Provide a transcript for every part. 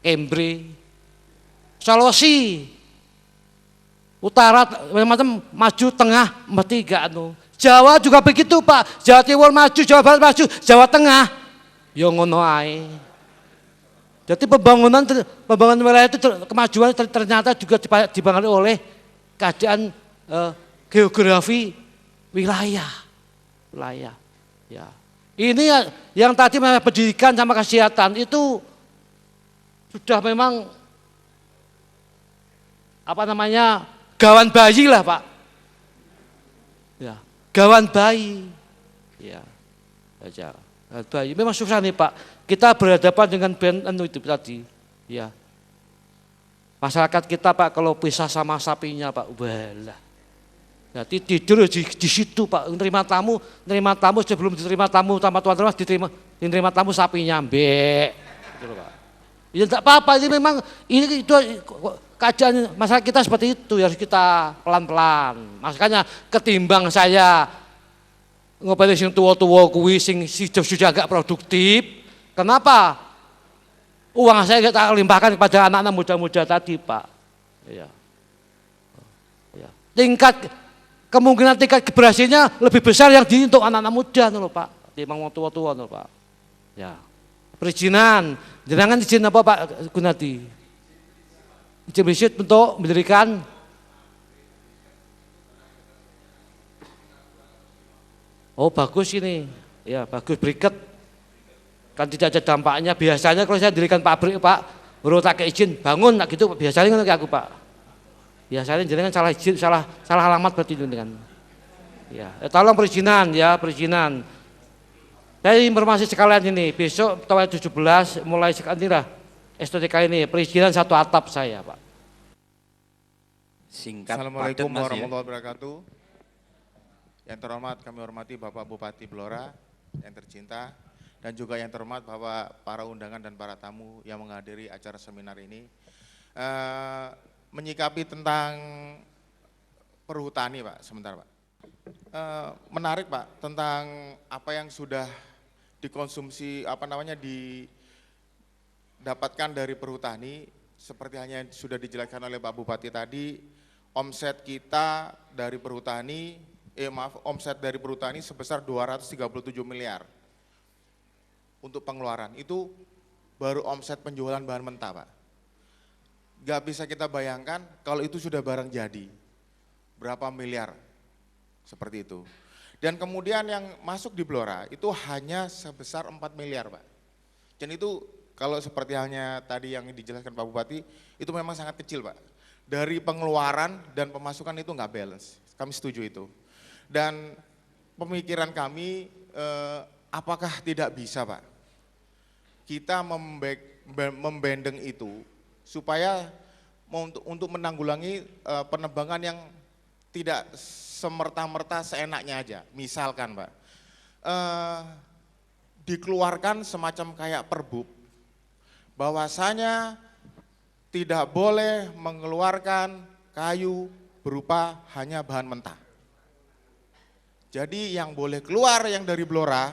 Kembre, Sulawesi, utara macam maju, tengah mesti gak anu. Jawa juga begitu Pak, Jawa Timur maju, Jawa Barat maju, Jawa Tengah, ya ngono ae. Jadi pembangunan wilayah itu kemajuan ternyata juga dipengaruhi oleh keadaan geografi wilayah. Ya. Ini yang tadi pendidikan sama kesehatan itu sudah memang apa namanya gawan bayi lah Pak. Ya, gawan bayi. Ya, aja. Bayi memang susah nih Pak. Kita berhadapan dengan band itu tadi. Ya. Masyarakat kita Pak kalau pisah sama sapinya Pak, walah. Jadi tidur di situ Pak, nerima tamu sebelum diterima tamu sama tuan rumah diterima tamu sapinya mbek. Gitu Pak. Ya enggak apa-apa, ini memang itu keadaan masyarakat kita seperti itu, harus kita pelan-pelan. Makanya ketimbang saya ngobati sing tua-tua kuwi sing sudah agak produktif, kenapa? Uang saya kita limpahkan kepada anak-anak muda-muda tadi Pak. Ya. Kemungkinan tingkat keberhasilannya lebih besar yang untuk anak-anak muda loh Pak, timbang wong tua-tua loh Pak. Ya. Perizinan, jenengan izin apa Pak Gunadi? Izin prinsip untuk mendirikan oh bagus ini, ya bagus beriket, kan tidak ada dampaknya. Biasanya kalau saya dirikan pabrik Pak, baru tak izin bangun, tak gitu. Biasanya kan aku Pak. Biasanya jenengan salah izin, salah alamat berarti dengan. Ya, tolong perizinan ya, perizinan. Saya informasi sekalian ini, besok tanggal 17 mulai sekarang lah STTK ini perizinan satu atap saya Pak. Singkat. Assalamualaikum warahmatullahi wabarakatuh. Yang terhormat kami hormati Bapak Bupati Blora yang tercinta dan juga yang terhormat Bapak para undangan dan para tamu yang menghadiri acara seminar ini. Menyikapi tentang perhutani Pak, sebentar Pak. Menarik Pak tentang apa yang sudah dikonsumsi didapatkan dari perhutani, seperti hanya sudah dijelaskan oleh Pak Bupati tadi. Omset kita dari perhutani, omset dari perhutani sebesar 237 miliar untuk pengeluaran. Itu baru omset penjualan bahan mentah Pak. Gak bisa kita bayangkan kalau itu sudah barang jadi, berapa miliar seperti itu. Dan kemudian yang masuk di Blora itu hanya sebesar 4 miliar Pak. Dan itu kalau seperti halnya tadi yang dijelaskan Pak Bupati, itu memang sangat kecil Pak. Dari pengeluaran dan pemasukan itu nggak balance, kami setuju itu. Dan pemikiran kami, apakah tidak bisa Pak, kita membandeng itu supaya untuk menanggulangi penebangan yang tidak semerta-merta seenaknya aja. Misalkan Pak, dikeluarkan semacam kayak perbub, bahwasanya tidak boleh mengeluarkan kayu berupa hanya bahan mentah. Jadi yang boleh keluar yang dari Blora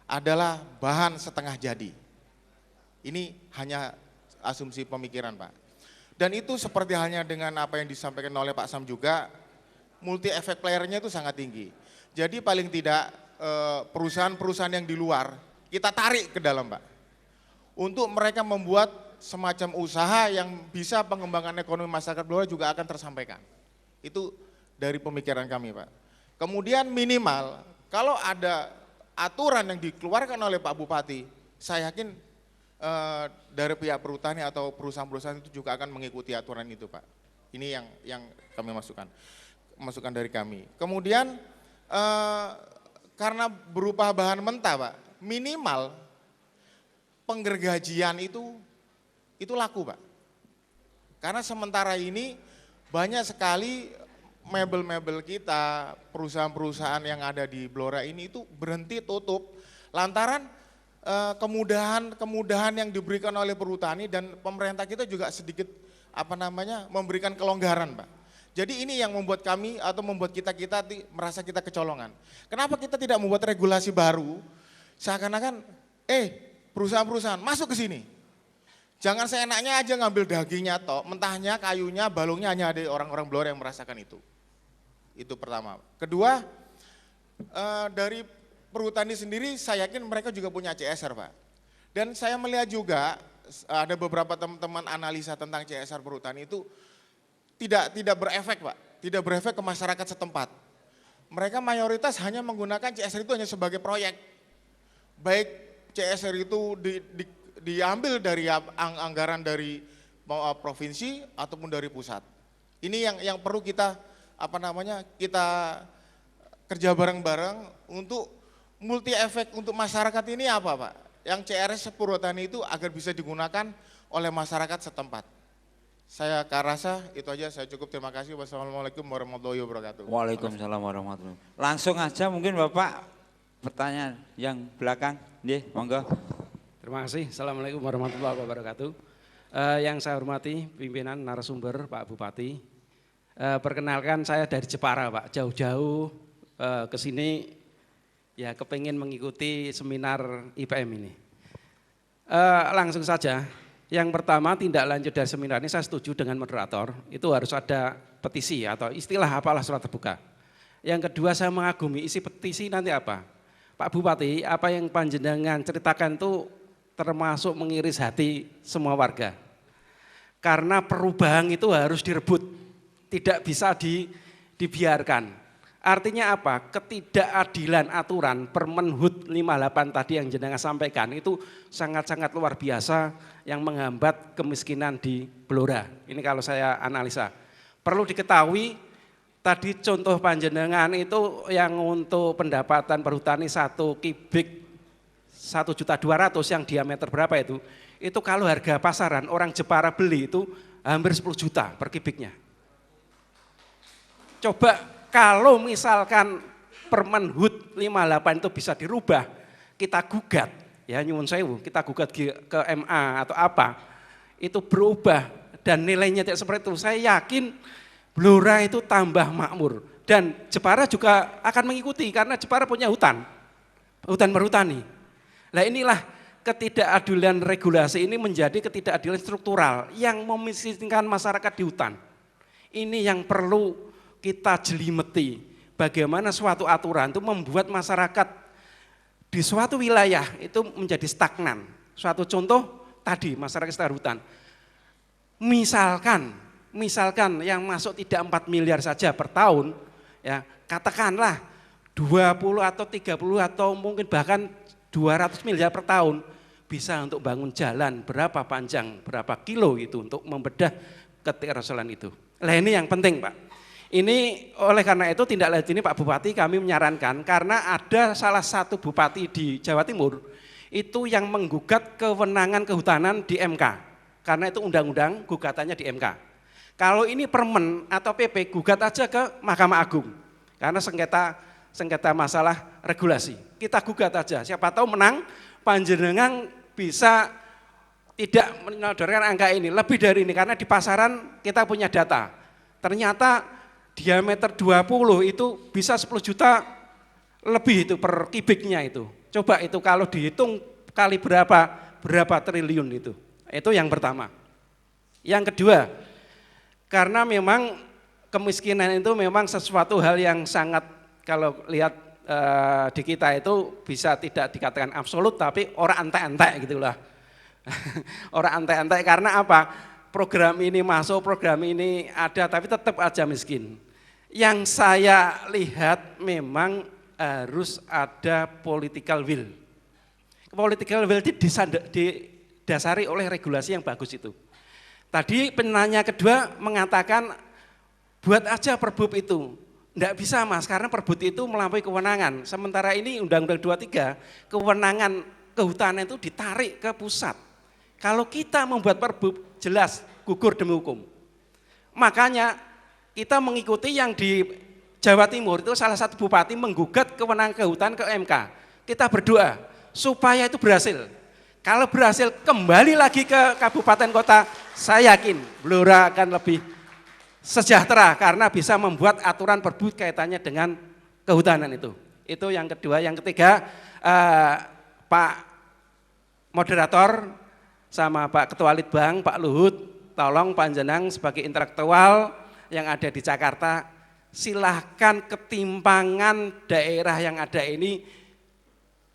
adalah bahan setengah jadi. Ini hanya asumsi pemikiran Pak. Dan itu seperti halnya dengan apa yang disampaikan oleh Pak Sam juga, multi efek playernya itu sangat tinggi. Jadi paling tidak perusahaan-perusahaan yang di luar kita tarik ke dalam Pak. Untuk mereka membuat semacam usaha yang bisa pengembangan ekonomi masyarakat Blora juga akan tersampaikan. Itu dari pemikiran kami Pak. Kemudian minimal kalau ada aturan yang dikeluarkan oleh Pak Bupati, saya yakin dari pihak perhutani atau perusahaan-perusahaan itu juga akan mengikuti aturan itu Pak. Ini yang kami masukan dari kami. Kemudian karena berupa bahan mentah Pak, minimal penggergajian itu laku Pak. Karena sementara ini banyak sekali mebel-mebel kita, perusahaan-perusahaan yang ada di Blora ini itu berhenti tutup lantaran kemudahan yang diberikan oleh perhutani dan pemerintah kita juga sedikit memberikan kelonggaran Pak. Jadi ini yang membuat kami atau membuat kita merasa kita kecolongan. Kenapa kita tidak membuat regulasi baru seakan-akan perusahaan-perusahaan masuk ke sini. Jangan seenaknya aja ngambil dagingnya toh, mentahnya, kayunya, balungnya hanya ada orang-orang Blora yang merasakan itu. Itu pertama. Kedua, dari perhutani sendiri saya yakin mereka juga punya CSR Pak. Dan saya melihat juga ada beberapa teman-teman analisa tentang CSR perhutani itu tidak berefek Pak, tidak berefek ke masyarakat setempat. Mereka mayoritas hanya menggunakan CSR itu hanya sebagai proyek. Baik CSR itu diambil dari anggaran dari provinsi ataupun dari pusat. Ini yang perlu kita kita kerja bareng-bareng untuk multi efek untuk masyarakat ini apa Pak? Yang CRS perhutani itu agar bisa digunakan oleh masyarakat setempat. Saya rasa itu aja, saya cukup, terima kasih. Wassalamualaikum warahmatullahi wabarakatuh. Waalaikumsalam warahmatullahi wabarakatuh. Langsung aja mungkin Bapak pertanyaan yang belakang, monggo. Terima kasih. Assalamualaikum warahmatullahi wabarakatuh. Yang saya hormati pimpinan narasumber Pak Bupati. Perkenalkan saya dari Jepara Pak, jauh-jauh ke sini ya kepengen mengikuti seminar IPM ini. Langsung saja, yang pertama tindak lanjut dari seminar ini saya setuju dengan moderator, itu harus ada petisi atau istilah apalah surat terbuka. Yang kedua saya mengagumi isi petisi nanti apa. Pak Bupati, apa yang panjenengan ceritakan itu termasuk mengiris hati semua warga. Karena perubahan itu harus direbut, tidak bisa dibiarkan. Artinya apa? Ketidakadilan aturan Permenhub 58 tadi yang jenengan sampaikan itu sangat-sangat luar biasa yang menghambat kemiskinan di Blora. Ini kalau saya analisa. Perlu diketahui tadi contoh panjenengan itu yang untuk pendapatan perhutani 1 kubik 1.200.000 yang diameter berapa itu kalau harga pasaran orang Jepara beli itu hampir 10 juta per kubiknya. Coba kalau misalkan Permenhub 58 itu bisa dirubah, kita gugat, ya nyuwun sewu, kita gugat ke MA atau apa, itu berubah dan nilainya tidak seperti itu, saya yakin Blora itu tambah makmur dan Jepara juga akan mengikuti karena Jepara punya hutan perhutani. Nah inilah ketidakadilan regulasi ini menjadi ketidakadilan struktural yang memiskinkan masyarakat di hutan. Ini yang perlu kita jelimeti. Bagaimana suatu aturan itu membuat masyarakat di suatu wilayah itu menjadi stagnan. Suatu contoh tadi masyarakat sekitar hutan. Misalkan yang masuk tidak 4 miliar saja per tahun, ya katakanlah 20 atau 30 atau mungkin bahkan 200 miliar per tahun bisa untuk bangun jalan berapa panjang, berapa kilo gitu untuk membedah ketidaksolan itu. Nah ini yang penting Pak. Ini oleh karena itu tindak lanjut ini Pak Bupati kami menyarankan karena ada salah satu bupati di Jawa Timur itu yang menggugat kewenangan kehutanan di MK. Karena itu undang-undang gugatannya di MK. Kalau ini permen atau PP gugat aja ke Mahkamah Agung. Karena sengketa masalah regulasi. Kita gugat aja, siapa tahu menang, panjenengan bisa tidak menyodorkan angka ini, lebih dari ini karena di pasaran kita punya data. Ternyata diameter 20 itu bisa 10 juta lebih itu per kubiknya itu. Coba itu kalau dihitung kali berapa triliun itu. Itu yang pertama. Yang kedua, karena memang kemiskinan itu memang sesuatu hal yang sangat kalau lihat di kita itu bisa tidak dikatakan absolut tapi orang entek-entek gitulah. Orang entek-entek karena apa? Program ini masuk, program ini ada tapi tetap aja miskin. Yang saya lihat memang harus ada political will. Political will itu didasari oleh regulasi yang bagus itu. Tadi penanya kedua mengatakan buat aja Perbup itu. Enggak bisa Mas, karena Perbup itu melampaui kewenangan. Sementara ini Undang-Undang 23, kewenangan kehutanan itu ditarik ke pusat. Kalau kita membuat Perbup, jelas gugur demi hukum. Makanya kita mengikuti yang di Jawa Timur itu salah satu bupati menggugat kewenangan kehutanan ke MK. Kita berdoa supaya itu berhasil. Kalau berhasil kembali lagi ke kabupaten kota, saya yakin Blora akan lebih sejahtera karena bisa membuat aturan Perbup kaitannya dengan kehutanan itu. Itu yang kedua. Yang ketiga, Pak Moderator, sama Pak Ketua Litbang, Pak Luhut, tolong panjenengan sebagai intelektual yang ada di Jakarta, silahkan ketimpangan daerah yang ada ini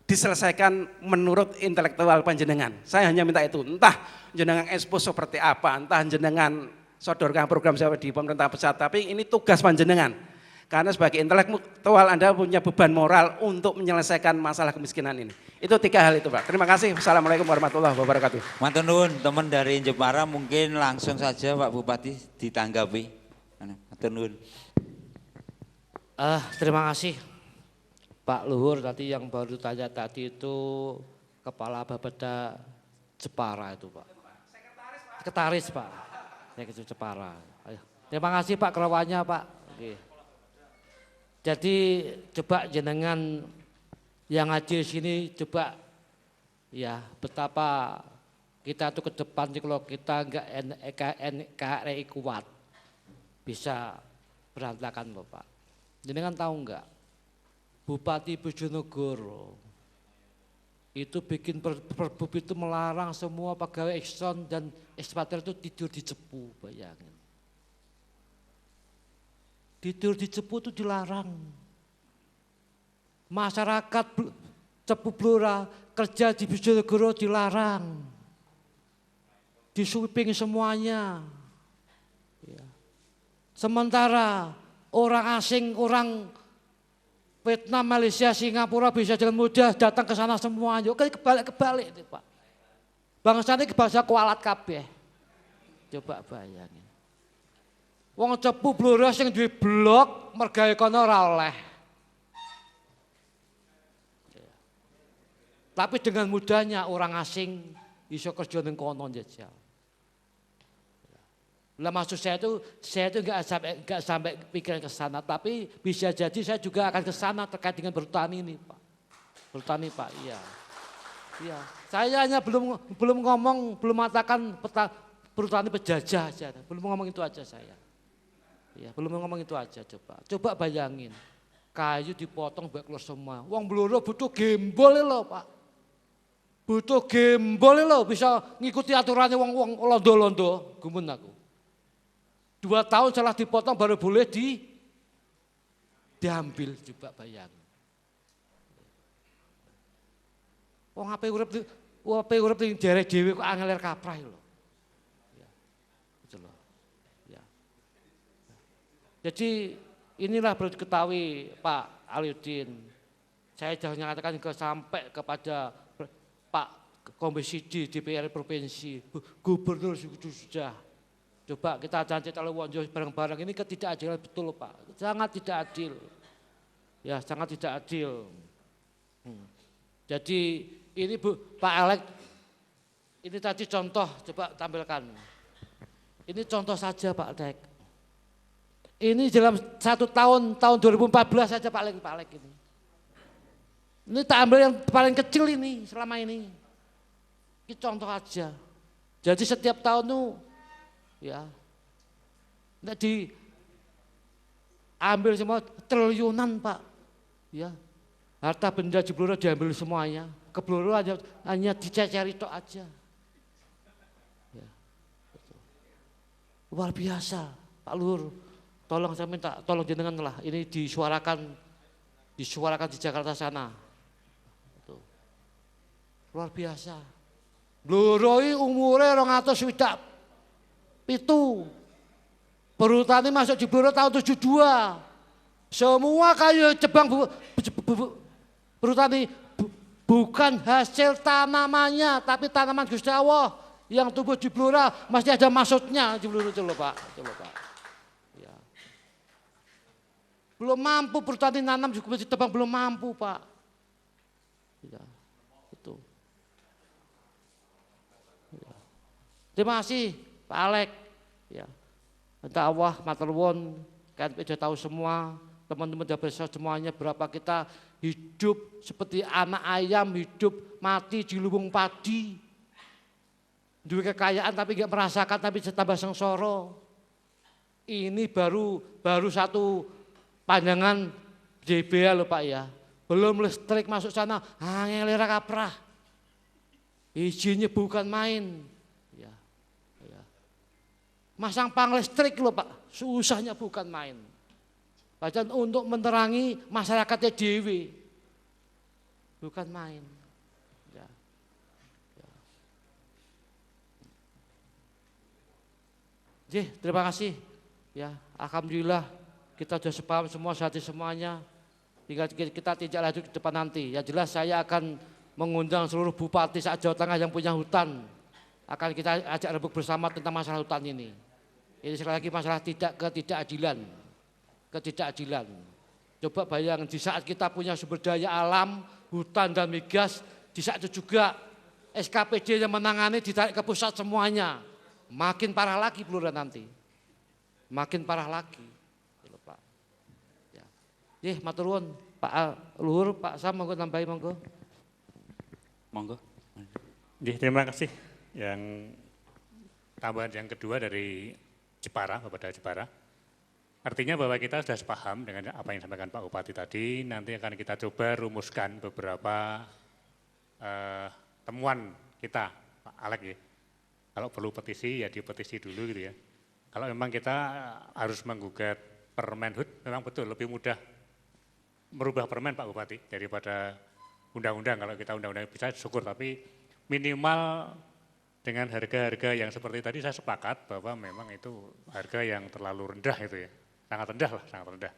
diselesaikan menurut intelektual panjenengan. Saya hanya minta itu, entah jenengan expose seperti apa, entah jenengan sodorkan program saya di pemerintah pusat, tapi ini tugas panjenengan. Karena sebagai intelektual Anda punya beban moral untuk menyelesaikan masalah kemiskinan ini. Itu 3 hal itu Pak. Terima kasih. Wassalamualaikum warahmatullahi wabarakatuh. Matur nuwun, teman dari Jepara mungkin langsung saja Pak Bupati ditanggapi. Matur nuwun. Terima kasih Pak Luhur tadi yang baru tanya tadi itu Kepala Bapeda Jepara itu Pak. Sekretaris Pak. Sekretaris Jepara. Terima kasih Pak kerawannya Pak. Oke. Jadi coba jenengan yang hadir sini coba ya betapa kita tuh ke depan kalau kita enggak NKRI kuat bisa berantakan Bapak. Jenengan tahu enggak? Bupati Bojonegoro itu bikin perbub itu melarang semua pegawai ekson dan ekspatriat itu tidur di cepu, bayangin. Tidur di cepu itu dilarang. Masyarakat Cepu Blora kerja di Bojonegoro dilarang. Di sweeping semuanya. Ya. Sementara orang asing, orang Vietnam, Malaysia, Singapura bisa dengan mudah datang ke sana semuanya. Oke, kebalik itu Pak. Bangsa ini bangsa kualat kabeh. Coba bayangin. Wong Cepu Blora sing duwe blok mergawe kono ora oleh. Tapi dengan mudahnya orang asing iso kerja ning kono njajal. Lah maksud saya itu enggak sampai pikiran ke sana, tapi bisa jadi saya juga akan ke sana terkait dengan bertani ini, Pak. Bertani, Pak, iya. Iya. Saya hanya belum ngomong, belum mengatakan bertani penjajah aja. Belum ngomong itu aja saya. Ya, belum ngomong itu aja coba. Coba bayangin. Kayu dipotong baik keluar semua. Wong Blora butuh gembol lho, Pak. Butuh gembol lho bisa ngikuti aturannya wong londo-londo, gumun aku. 2 tahun setelah dipotong baru boleh diambil, coba bayangin. Wong ape urip ning daerah dhewe kok angelir kaprah lho. Jadi inilah perlu diketahui Pak Aliuddin. Saya sudah mengatakan sampai kepada Pak Komisi D, DPR Provinsi, Gubernur sudah. Coba kita janji kalau wonjo bareng-bareng ini ketidakadilan betul Pak. Sangat tidak adil. Ya sangat tidak adil. Jadi ini Pak Alek, ini tadi contoh coba tampilkan. Ini contoh saja Pak Alek. Ini dalam 1 tahun 2014 saja Pak Alek ini. Ini tak ambil yang paling kecil ini selama ini. Ini contoh aja. Jadi setiap tahun tuh ya enggak diambil semua triliunan Pak. Ya. Harta benda di Blora diambil semuanya. Ke Blora hanya diceceri tok aja. Ya. Luar biasa Pak Luhur. Tolong saya minta, tolong jenengan lah, ini disuarakan di Jakarta sana. Tuh. Luar biasa. Blora iki umure 267. Perhutani masuk di Blora tahun 72. Semua kayu cebang perhutani bukan hasil tanamannya, tapi tanaman Gusti Allah yang tumbuh di Blora masih ada maksudnya di Blora itu loh Pak. Coba Pak. Belum mampu perhutani nanam juga ditebang belum mampu Pak. Ya, itu. Ya. Terima kasih Pak Alek. Ya. Minta Allah matur nuwun, kan sudah tahu semua, teman-teman sudah besar semuanya berapa kita hidup seperti anak ayam hidup mati di lubung padi. Duwe kekayaan tapi enggak merasakan tapi tambah sengsara. Ini baru satu pandangan JBA loh Pak ya. Belum listrik masuk sana, angelir kaprah. Izinnya bukan main. Ya, ya. Masang pang listrik loh Pak, susahnya bukan main. Padahal untuk menerangi masyarakatnya dewi, bukan main. Ya. Ya. Terima kasih. Ya, alhamdulillah kita sudah sepaham semua hati semuanya. Tinggal kita tidak lanjut ke depan nanti. Ya jelas saya akan mengundang seluruh bupati Jawa Tengah yang punya hutan. Akan kita ajak rembuk bersama tentang masalah hutan ini. Ini sekali lagi masalah ketidakadilan. Ketidakadilan. Coba bayangkan di saat kita punya sumber daya alam, hutan dan migas, di saat itu juga SKPD yang menangani ditarik ke pusat semuanya. Makin parah lagi Blora nanti. Makin parah lagi. Pak. Ya. Matur nuwun Pak Luhur, Pak Sam monggo nambahi monggo. Monggo. Terima kasih. Yang tambahan yang kedua dari Jepara, Bapak dari Jepara. Artinya bahwa kita sudah sepaham dengan apa yang disampaikan Pak Bupati tadi, nanti akan kita coba rumuskan beberapa temuan kita, Pak Alek ya. Kalau perlu petisi ya dipetisi dulu gitu ya. Kalau memang kita harus menggugat Permenhub, memang betul lebih mudah merubah permen Pak Bupati daripada undang-undang. Kalau kita undang-undang bisa syukur, tapi minimal dengan harga-harga yang seperti tadi saya sepakat bahwa memang itu harga yang terlalu rendah itu ya. Sangat rendah lah, sangat rendah.